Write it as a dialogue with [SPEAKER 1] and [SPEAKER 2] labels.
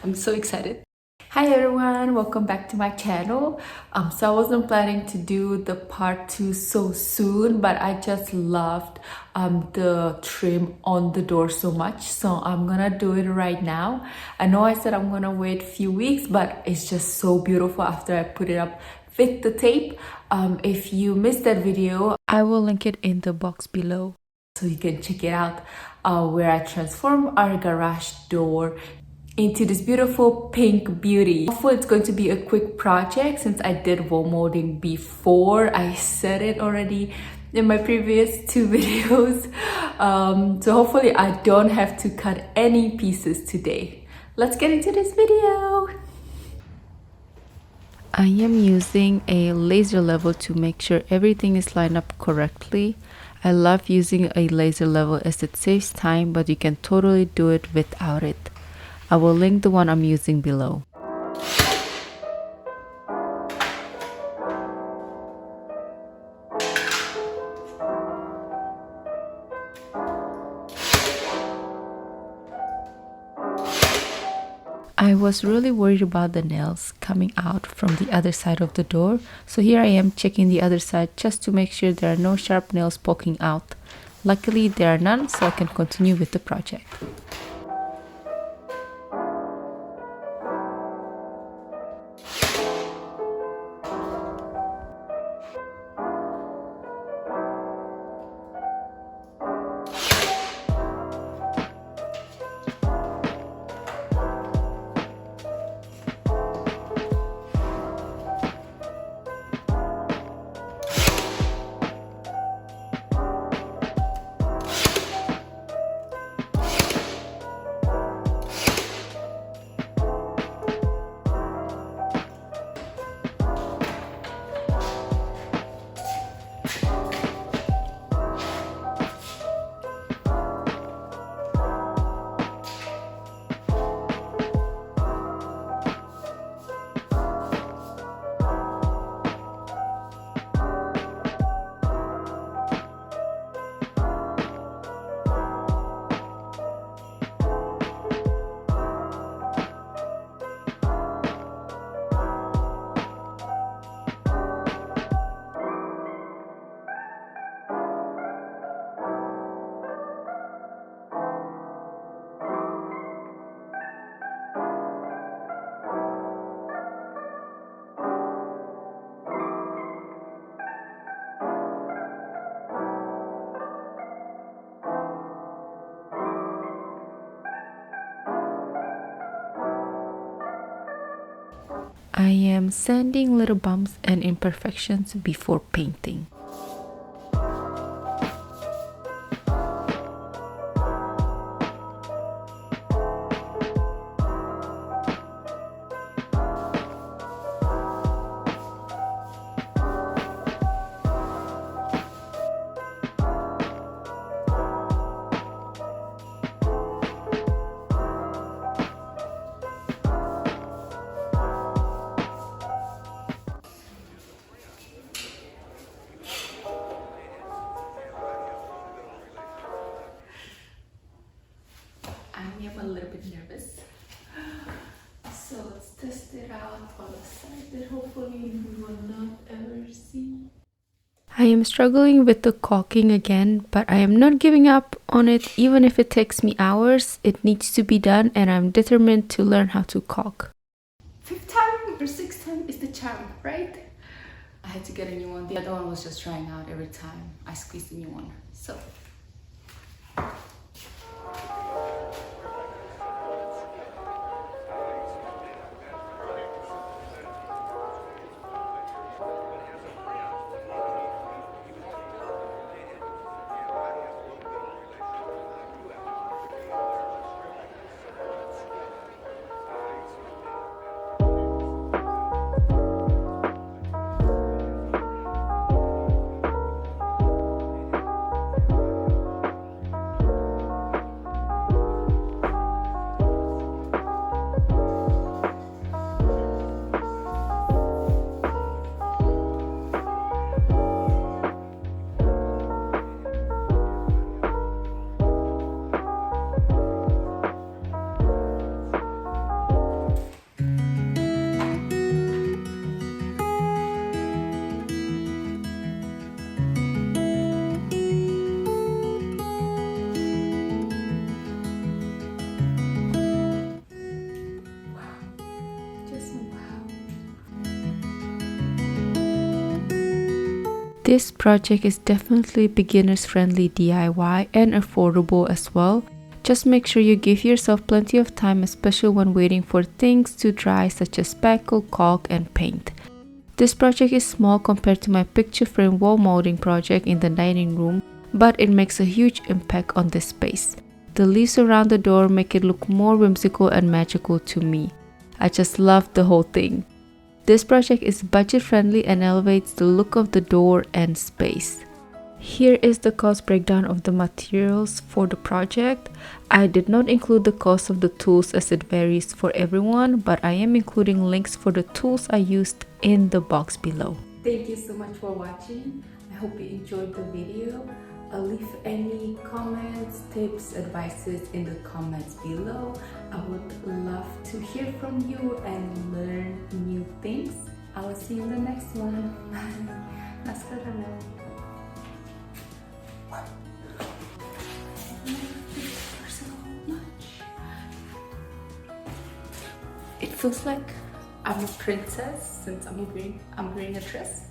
[SPEAKER 1] I'm so excited. Hi everyone, welcome back to my channel. So I wasn't planning to do the part 2 so soon, but I just loved the trim on the door so much, so I'm gonna do it right now. I know I said I'm gonna wait a few weeks, but it's just so beautiful after I put it up with the tape. If you missed that video, I will link it in the box below so you can check it out, where I transform our garage door into this beautiful pink beauty. Hopefully it's going to be a quick project since I did wall molding before. I said it already in my previous 2 videos. So hopefully I don't have to cut any pieces today. Let's get into this video. I am using a laser level to make sure everything is lined up correctly. I love using a laser level as it saves time, but you can totally do it without it. I will link the one I'm using below. I was really worried about the nails coming out from the other side of the door, so here I am checking the other side just to make sure there are no sharp nails poking out. Luckily there are none, so I can continue with the project. I am sanding little bumps and imperfections before painting. I am a little bit nervous, so let's test it out on the side that hopefully we will not ever see. I am struggling with the caulking again, but I am not giving up on it. Even if it takes me hours, it needs to be done, and I'm determined to learn how to caulk. 5th time or 6th time is the charm, right? I had to get a new one. The other one was just trying out every time I squeezed a new one. So This project is definitely beginners friendly DIY and affordable as well. Just make sure you give yourself plenty of time, especially when waiting for things to dry such as spackle, caulk and paint. This project is small compared to my picture frame wall molding project in the dining room, but it makes a huge impact on this space. The leaves around the door make it look more whimsical and magical to me. I just love the whole thing. This project is budget friendly and elevates the look of the door and space. Here is the cost breakdown of the materials for the project. I did not include the cost of the tools as it varies for everyone, but I am including links for the tools I used in the box below. Thank you so much for watching. I hope you enjoyed the video. Leave any comments, tips, advices in the comments below. I would love to hear from you and learn new things. I will see you in the next one. It feels like I'm a princess since I'm wearing a dress.